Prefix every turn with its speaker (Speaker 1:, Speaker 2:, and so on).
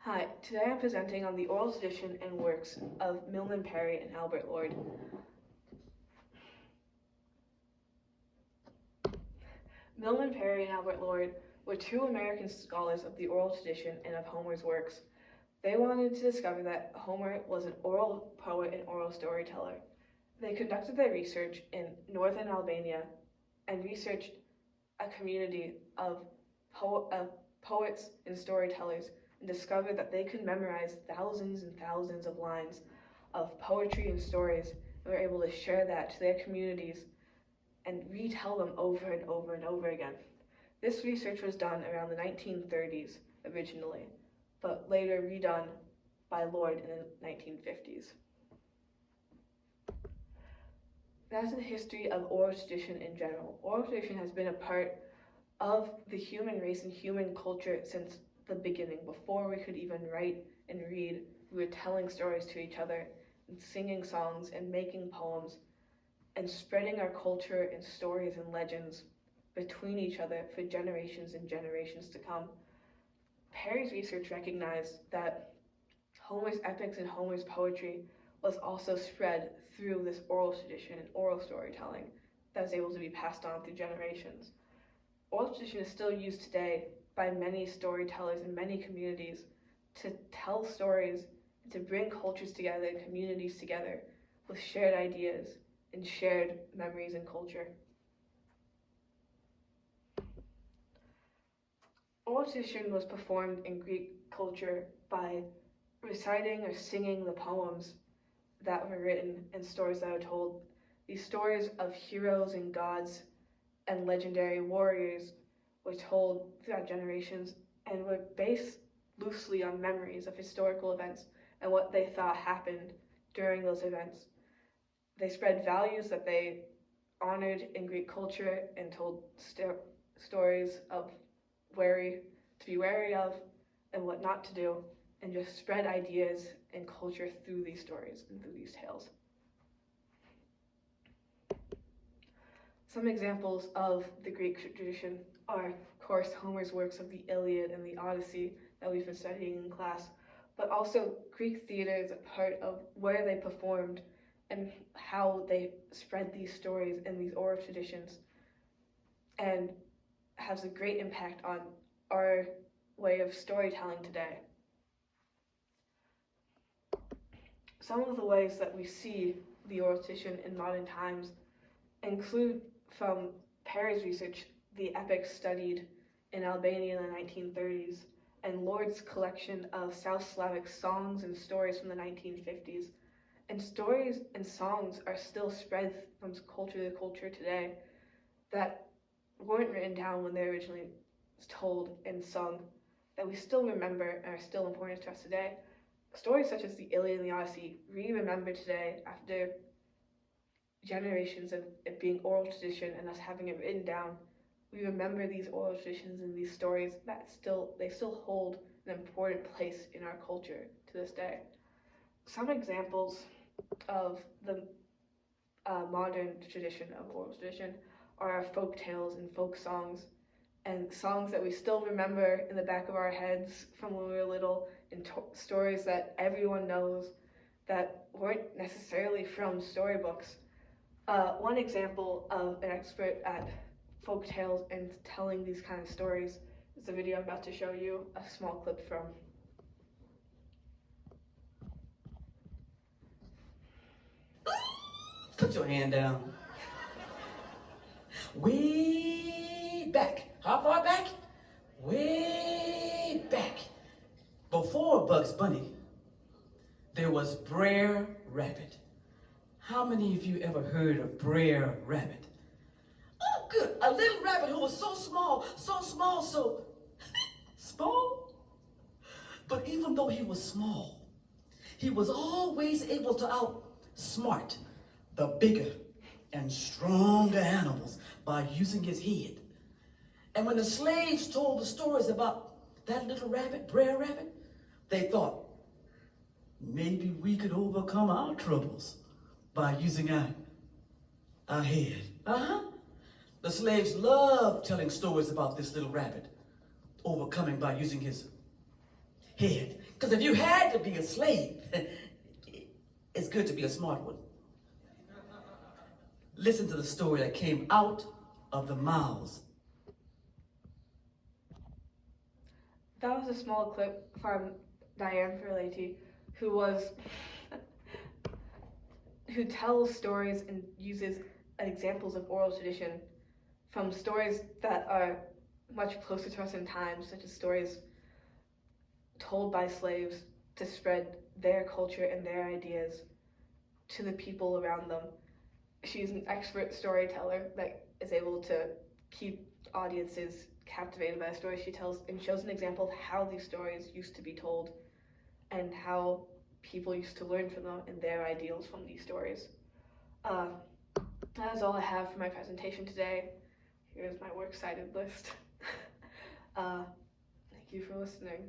Speaker 1: Hi, today I'm presenting on the oral tradition and works of Milman Parry and Albert Lord. Milman Parry and Albert Lord were two American scholars of the oral tradition and of Homer's works. They wanted to discover that Homer was an oral poet and oral storyteller. They conducted their research in northern Albania and researched a community of poets and storytellers and discovered that they could memorize thousands and thousands of lines of poetry and stories and were able to share that to their communities and retell them over and over and over again. This research was done around the 1930s originally, but later redone by Lord in the 1950s. That's the history of oral tradition in general. Oral tradition has been a part of the human race and human culture since the beginning. Before we could even write and read, we were telling stories to each other and singing songs and making poems and spreading our culture and stories and legends between each other for generations and generations to come. Parry's research recognized that Homer's epics and Homer's poetry was also spread through this oral tradition and oral storytelling that was able to be passed on through generations. Oral tradition is still used today by many storytellers in many communities to tell stories, to bring cultures together, communities together with shared ideas and shared memories and culture. Oral tradition was performed in Greek culture by reciting or singing the poems that were written and stories that were told. These stories of heroes and gods and legendary warriors were told throughout generations and were based loosely on memories of historical events and what they thought happened during those events. They spread values that they honored in Greek culture and told stories of to be wary of and what not to do, and just spread ideas and culture through these stories and through these tales. Some examples of the Greek tradition are, of course, Homer's works of the Iliad and the Odyssey that we've been studying in class, but also Greek theater is a part of where they performed and how they spread these stories and these oral traditions, and has a great impact on our way of storytelling today. Some of the ways that we see the oral tradition in modern times include, from Parry's research, the epics studied in Albania in the 1930s, and Lord's collection of South Slavic songs and stories from the 1950s. And stories and songs are still spread from culture to culture today that weren't written down when they were originally told and sung, that we still remember and are still important to us today. Stories such as the Iliad and the Odyssey we remember today after generations of it being oral tradition and us having it written down. We remember these oral traditions and these stories that they still hold an important place in our culture to this day. Some examples of the modern tradition of oral tradition are our folk tales and folk songs, and songs that we still remember in the back of our heads from when we were little, and stories that everyone knows that weren't necessarily from storybooks. One example of an expert at folk tales and telling these kind of stories is the video I'm about to show you a small clip from.
Speaker 2: Put your hand down. Way back. How far back? Way back. Before Bugs Bunny, there was Brer Rabbit. How many of you ever heard of Brer Rabbit? Oh, good. A little rabbit who was so small, so small. But even though he was small, he was always able to outsmart the bigger and stronger animals by using his head. And when the slaves told the stories about that little rabbit, Brer Rabbit, they thought, maybe we could overcome our troubles by using our head. The slaves loved telling stories about this little rabbit overcoming by using his head. Because if you had to be a slave, it's good to be a smart one. Listen to the story that came out of the mouths.
Speaker 1: That was a small clip from Diane Ferlati, who tells stories and uses examples of oral tradition from stories that are much closer to us in time, such as stories told by slaves to spread their culture and their ideas to the people around them. She's an expert storyteller that is able to keep audiences captivated by the stories she tells, and shows an example of how these stories used to be told and how people used to learn from them and their ideals from these stories. That is all I have for my presentation today. Here's my works cited list. Thank you for listening.